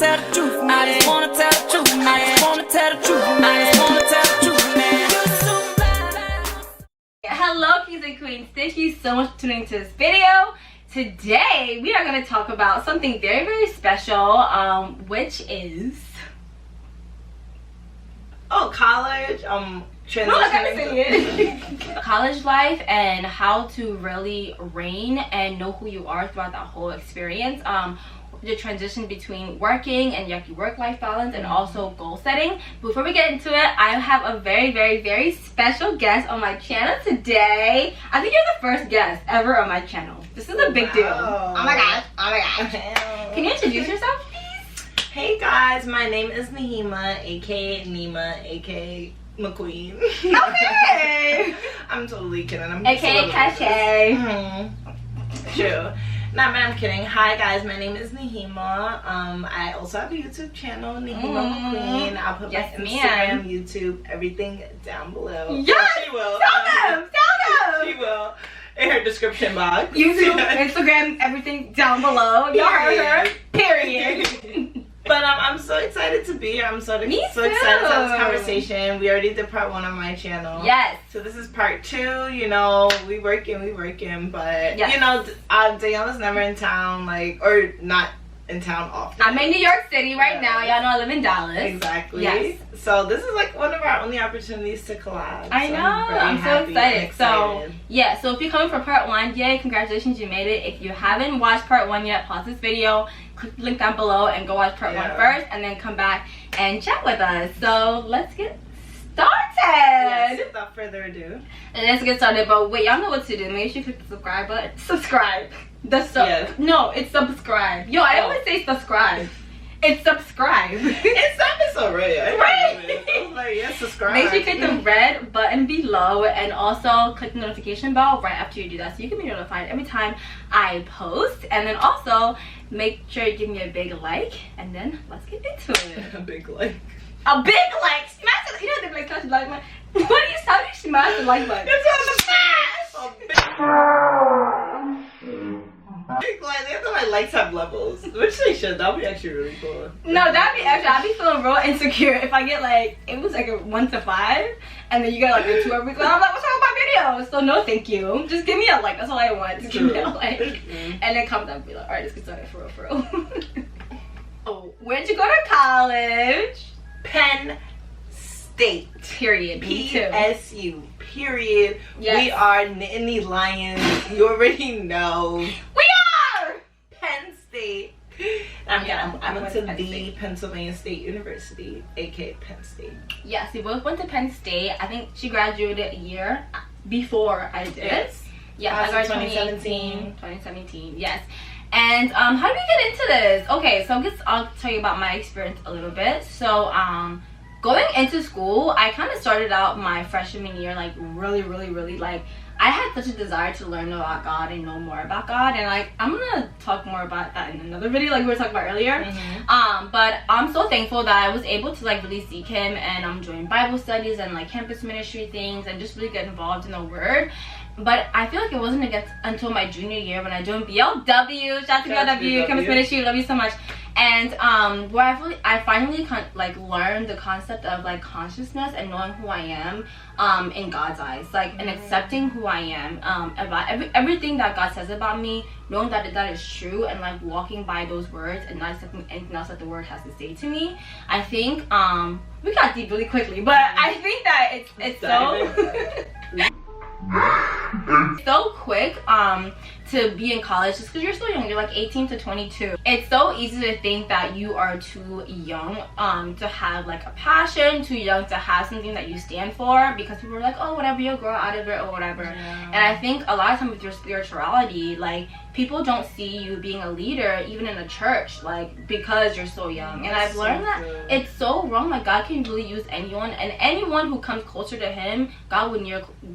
tell the truth. I just wanna tell the truth. I just wanna tell the truth. I just wanna tell the truth, man. Hello, kings and queens. Thank you so much for tuning into this video. Today, we are going to talk about something very, very special, which is... college, transitioning. College life and how to really reign and know who you are throughout that whole experience. The transition between working and your work-life balance and also goal setting. Before we get into it, I have a very, very, very special guest on my channel today. I think you're the first guest ever on my channel. This is a big deal. Oh my gosh. Can you introduce yourself, please? Hey guys, my name is Nehemah, aka Nehemah, aka McQueen. Okay. I'm totally kidding. I'm aka Cachet. True. Nah, man, I'm kidding. Hi guys, my name is Nehemah. I also have a YouTube channel, Nehemah McQueen. I'll put my Instagram, YouTube, everything down below. Yes, she will. Tell them. She will. In her description box. YouTube, Instagram, everything down below. Y'all heard her. Period. But I'm so excited to be here. I'm so excited to have this conversation. We already did part 1 on my channel. Yes. So this is part 2. You know, we working, but yes. You know, Daniela's never in town, or not in town often. I'm in New York City right now. Y'all know I live in Dallas. Exactly. Yes. So this is like one of our only opportunities to collab. I know. I'm so excited. So yeah. So if you're coming for part 1, yay! Congratulations, you made it. If you haven't watched part 1 yet, pause this video. Click the link down below and go watch part 1 first, and then come back and chat with us. So let's get started. Yes, without further ado. Let's get started. But wait, y'all know what to do. Make sure you click the subscribe button. Subscribe. No, it's subscribe. Yo, I always say subscribe. It's subscribe. It sounded so right. Right. I was like, yes, subscribe. Make sure you click the red button below and also click the notification bell right after you do that, so you can be notified every time I post. And then also make sure you give me a big like, and then let's get into it. A big like. A big like. Smash it. You know the like touch like my. What do you how do you smash the like button? It's on the smash. A big like. They have to lights have levels, which they should. That would be actually really cool. No, that'd be extra. I'd be feeling real insecure if I get it was like a 1 to 5, and then you get like a 2 every time. I'm like, what's wrong with my video? So no, thank you. Just give me a like. That's all I want. Just give me a like, and then comment down and be like, all right, let's get started for real. Oh, where'd you go to college? Penn State. Period. PSU. Period. Yes. We are Nittany Lions. You already know. We are Penn State. I went to the Pennsylvania State University, aka Penn State. Yes, we both went to Penn State. I think she graduated a year before I did. Yes, I graduated 2017. Yes. And how did we get into this? Okay, so I'll tell you about my experience a little bit. So going into school, I kind of started out my freshman year really I had such a desire to learn about God and know more about God, and I'm gonna talk more about that in another video we were talking about earlier. But I'm so thankful that I was able to really seek Him and join Bible studies and campus ministry things and just really get involved in the Word. But I feel like it wasn't until my junior year when I joined BLW. Shout out to BLW, campus ministry, love you so much. And where I finally learned the concept of consciousness and knowing who I am in God's eyes, and accepting who I am, about everything that God says about me, knowing that is true, and walking by those words and not accepting anything else that the Word has to say to me. I think we got deep really quickly, but I think that it's so so quick to be in college just because you're so young. You're 18 to 22. It's so easy to think that you are too young to have a passion, too young to have something that you stand for, because people are like, oh, whatever, you'll grow out of it or whatever. And I think a lot of times with your spirituality, people don't see you being a leader even in a church because you're so young. And I've learned that it's so wrong. God can really use anyone, and anyone who comes closer to Him, God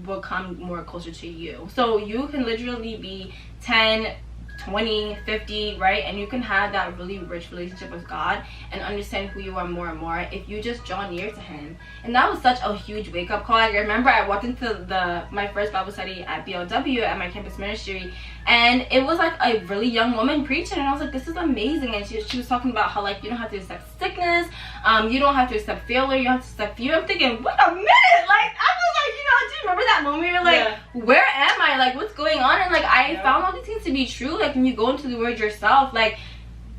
will come more closer to you. So you can literally be 10, 20, 50, right? And you can have that really rich relationship with God and understand who you are more and more if you just draw near to him. And that was such a huge wake-up call. Like, I remember I walked into my first Bible study at BLW at my campus ministry, and it was like a really young woman preaching, and I was like, this is amazing. And she was talking about how, like, you don't have to accept sickness, you don't have to accept failure, you don't have to accept fear. I'm thinking, wait a minute, like, I was like, you know, do you remember that moment? You're like, where am I? Like, what's going on? And like, I found all these things to be true. Like, when you go into the word yourself, like,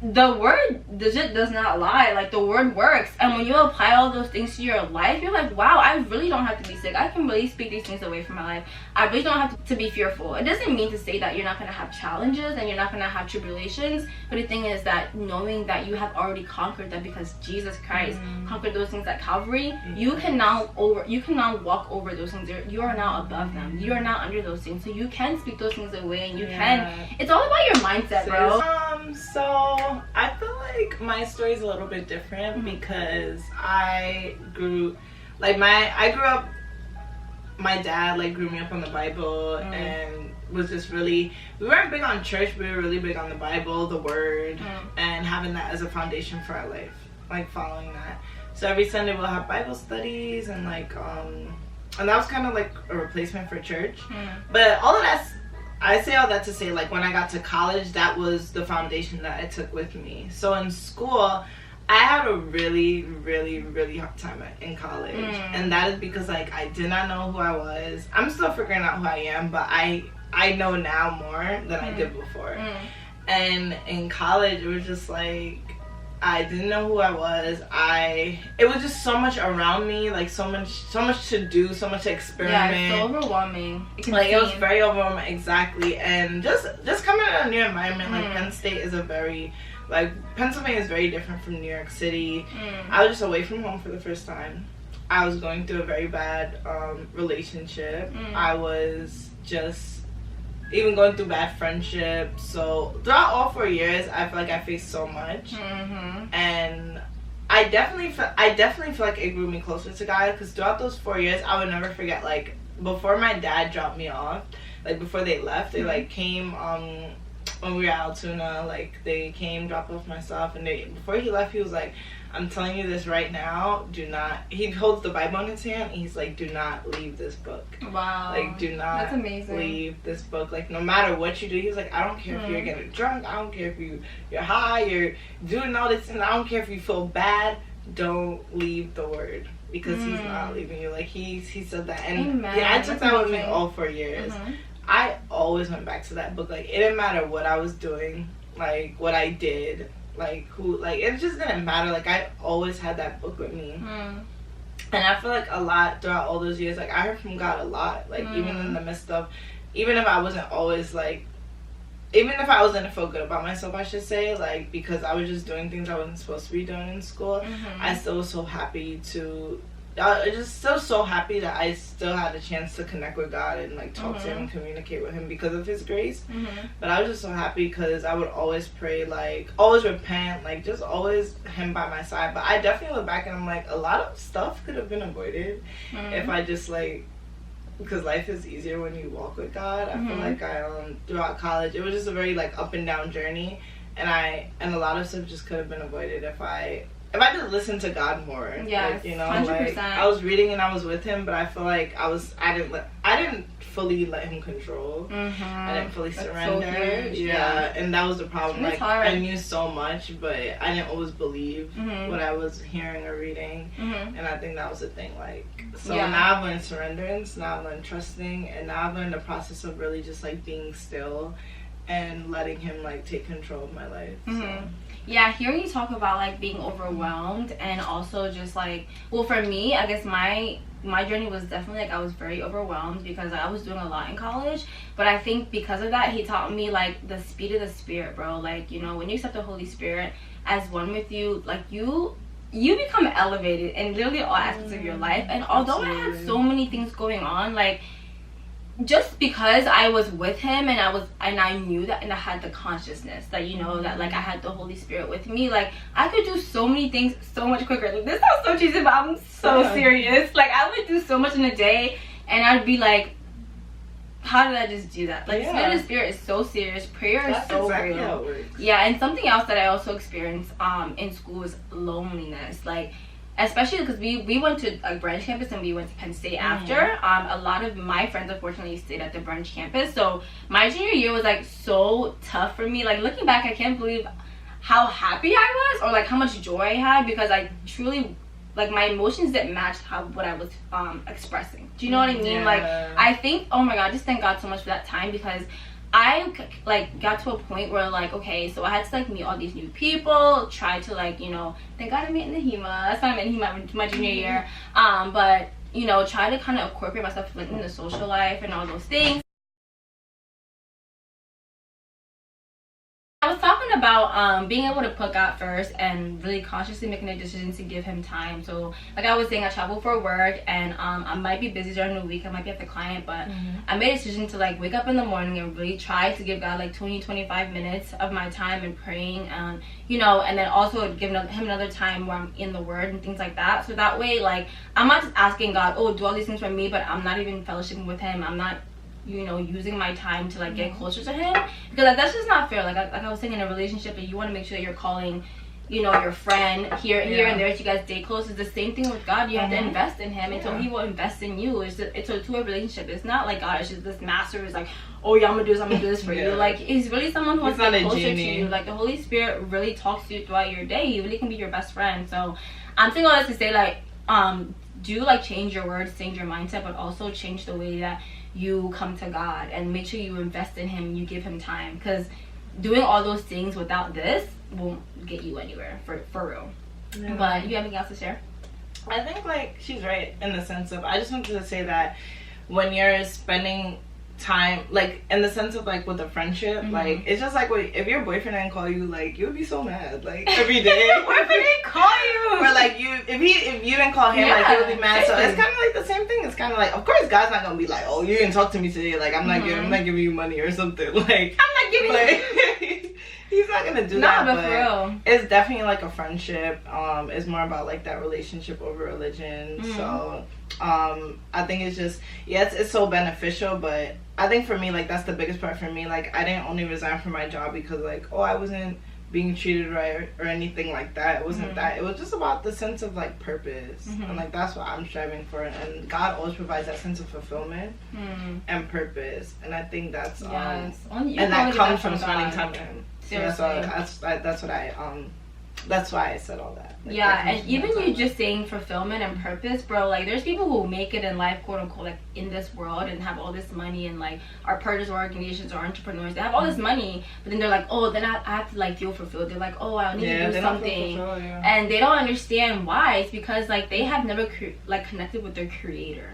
the word does not lie. Like, the word works, and when you apply all those things to your life, you're like, wow, I really don't have to be sick. I can really speak these things away from my life. I really don't have to be fearful. It doesn't mean to say that you're not going to have challenges and you're not going to have tribulations, but the thing is that knowing that you have already conquered them because Jesus Christ conquered those things at Calvary, you can now walk over those things. You are now above them. You are not under those things, so you can speak those things away, and you can. It's all about your mindset, bro. So I feel like my story is a little bit different because I grew up, my dad like grew me up on the Bible and was just really, we weren't big on church, but we were really big on the Bible, the word, and having that as a foundation for our life, like following that. So every Sunday we'll have Bible studies, and like and that was kind of like a replacement for church. But all of that, I say all that to say, like, when I got to college, that was the foundation that I took with me. So in school, I had a really, really, really hard time in college. And that is because, like, I did not know who I was. I'm still figuring out who I am, but I know now more than I did before. And in college, it was just like, I didn't know who I was. It was just so much around me, like so much to do, so much to experiment. Yeah, it's so overwhelming. It was very overwhelming, exactly. And just coming in a new environment, like Penn State is Pennsylvania is very different from New York City. I was just away from home for the first time. I was going through a very bad relationship. I was just even going through bad friendships. So throughout all 4 years, I feel like I faced so much, and I definitely feel like it grew me closer to God, because throughout those 4 years, I would never forget, like, before my dad dropped me off, like, before they left, they like came when we were at Altoona, like, they came, dropped off my stuff, and before he left, he was like, I'm telling you this right now, he holds the Bible in his hand, and he's like, do not leave this book. Wow. Like, do not leave this book. Like, no matter what you do, he's like, I don't care if you're getting drunk, I don't care if you're high, you're doing all this, and I don't care if you feel bad, don't leave the word, because he's not leaving you. Like, he said that. And yeah, I took that with me all 4 years. I always went back to that book. Like, it didn't matter what I was doing, like, what I did, like, who, like, it just didn't matter. Like, I always had that book with me. And I feel like a lot throughout all those years, like, I heard from God a lot. Like, even in the midst of, even if I wasn't always, like, even if I wasn't feel good about myself, I should say, like, because I was just doing things I wasn't supposed to be doing in school, I still was so happy so happy that I still had a chance to connect with God and, like, talk to him and communicate with him because of his grace. But I was just so happy because I would always pray, like, always repent, like, just always him by my side. But I definitely look back and I'm like, a lot of stuff could have been avoided if I just, like, because life is easier when you walk with God. I feel like throughout college, it was just a very, like, up and down journey, and a lot of stuff just could have been avoided if I just listened to God more. Yes, like, you know, 100%. like, I was reading and I was with him, but I feel like I didn't fully let him control. I didn't fully surrender. So huge. Yeah, and that was the problem. It's like, hard. I knew so much, but I didn't always believe what I was hearing or reading, and I think that was the thing. Like, so now I've learned surrenderance, now I've learned trusting, and now I've learned the process of really just, like, being still and letting him, like, take control of my life. So. Yeah, hearing you talk about, like, being overwhelmed, and also just, like, well, for me, I guess my journey was definitely, like, I was very overwhelmed because I was doing a lot in college, but I think because of that, he taught me, like, the speed of the Spirit, bro. Like, you know, when you accept the Holy Spirit as one with you, like, you become elevated in literally all aspects of your life. And although I had so many things going on, like, just because I was with him and I knew that, and I had the consciousness that, you know, that, like, I had the Holy Spirit with me, like, I could do so many things so much quicker. Like, this sounds so cheesy, but I'm so serious. Like, I would do so much in a day, and I'd be like, how did I just do that? Like, the spirit is so serious. Prayer is so exactly real. how it works. Yeah, and something else that I also experienced in school is loneliness. Like, especially because we went to a branch campus and we went to Penn State after. A lot of my friends unfortunately stayed at the branch campus. So my junior year was like so tough for me. Like, looking back, I can't believe how happy I was, or like how much joy I had, because I truly, like, my emotions didn't match what I was expressing. Do you know what I mean? Like, I think, oh my god, just thank God so much for that time, because I like got to a point where, like, okay, so I had to like meet all these new people, try to, like, you know, thank God I met Nehemah. That's why I met Nehemah my junior year. But, you know, try to kind of incorporate myself, like, in the social life and all those things. I was talking about being able to put God first and really consciously making a decision to give him time. So like I was saying, I travel for work, and I might be busy during the week, I might be at the client, but I made a decision to like wake up in the morning and really try to give God like 20-25 minutes of my time and praying, and you know, and then also give him another time where I'm in the word and things like that. So that way, like, I'm not just asking God, oh, do all these things for me, but I'm not even fellowshipping with him. I'm not, you know, using my time to like get closer to him, because like, that's just not fair. Like I was saying, in a relationship, that you want to make sure that you're calling, you know, your friend here and there, so you guys stay close. It's the same thing with God. You have to invest in him, and so he will invest in you. It's a two-way relationship. It's not like God is just this master who's like, oh yeah, I'm gonna do this for you. Like, he's really someone who wants to get closer to you. Like, the Holy Spirit really talks to you throughout your day. He really can be your best friend. So I'm saying all this to say, like, do like change your words, change your mindset, but also change the way that you come to God, and make sure you invest in him, you give him time, because doing all those things without this won't get you anywhere, for real. But you have anything else to share? I think, like, she's right in the sense of, I just wanted to say that when you're spending time, like, in the sense of, like, with a friendship, like, it's just like, if your boyfriend didn't call you, like, you would be so mad, like, every day. What if he didn't call you? Or like, if you didn't call him, like, he would be mad. So it's kind of like the same thing. It's kind of like, of course God's not gonna be like, oh, you didn't talk to me today, like, I'm not giving you money or something, like, I'm not giving you he's not gonna do that. But for real, it's definitely like a friendship. It's more about like that relationship over religion. So I think it's just, it's so beneficial. But I think for me, like, that's the biggest part for me. Like, I didn't only resign from my job because, like, oh, I wasn't being treated right or anything like that. It wasn't that. It was just about the sense of like purpose, and like that's what I'm striving for. And God always provides that sense of fulfillment and purpose. And I think that's and that comes from spending time with him. Yeah, so that's why I said all that. Like, and even you just saying fulfillment and purpose, bro, like, there's people who make it in life, quote unquote, like, in this world, and have all this money, and like are partners or organizations or entrepreneurs. They have all this money, but then they're like, oh, then I have to like feel fulfilled. They're like, oh, I need to do something, and they don't understand why. It's because like they have never connected with their creator.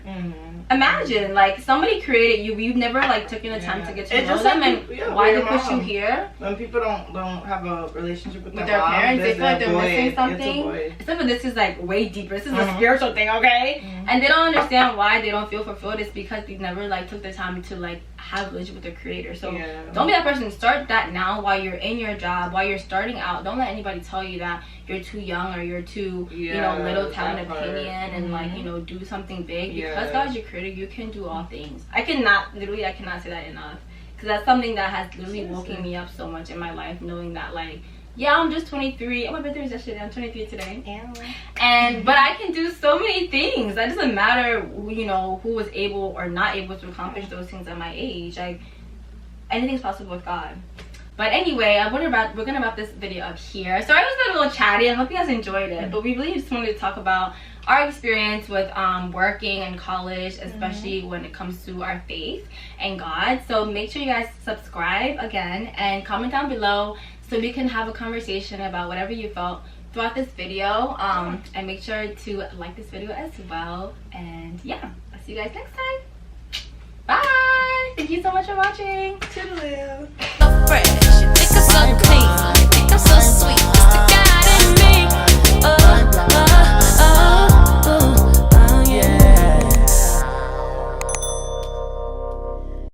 Imagine, like, somebody created you, you've never like taken the time to get to know them, and why they push you here. When people don't have a relationship with their parents, they feel like they're missing something. Except for this is like way deeper. This is a spiritual thing, okay? And they don't understand why they don't feel fulfilled. It's because they never like took the time to like have a relationship with their creator. So don't be that person. Start that now while you're in your job, while you're starting out. Don't let anybody tell you that you're too young or you're too you know, little to have an opinion and like, you know, do something big. Because God's your creator, you can do all things. I cannot say that enough, because that's something that has literally woken me up so much in my life, knowing that, like, yeah, I'm just 23. Oh, my birthday was yesterday. I'm 23 today. But I can do so many things. That doesn't matter, you know, who was able or not able to accomplish those things at my age. Like, anything's possible with God. But anyway, we're gonna wrap this video up here. Sorry, I was a little chatty. I hope you guys enjoyed it. But we really just wanted to talk about our experience with working in college, especially when it comes to our faith and God. So make sure you guys subscribe again and comment down below, so we can have a conversation about whatever you felt throughout this video. And make sure to like this video as well. And yeah, I'll see you guys next time. Bye! Thank you so much for watching. Toodaloo. Fresh, niggas so clean.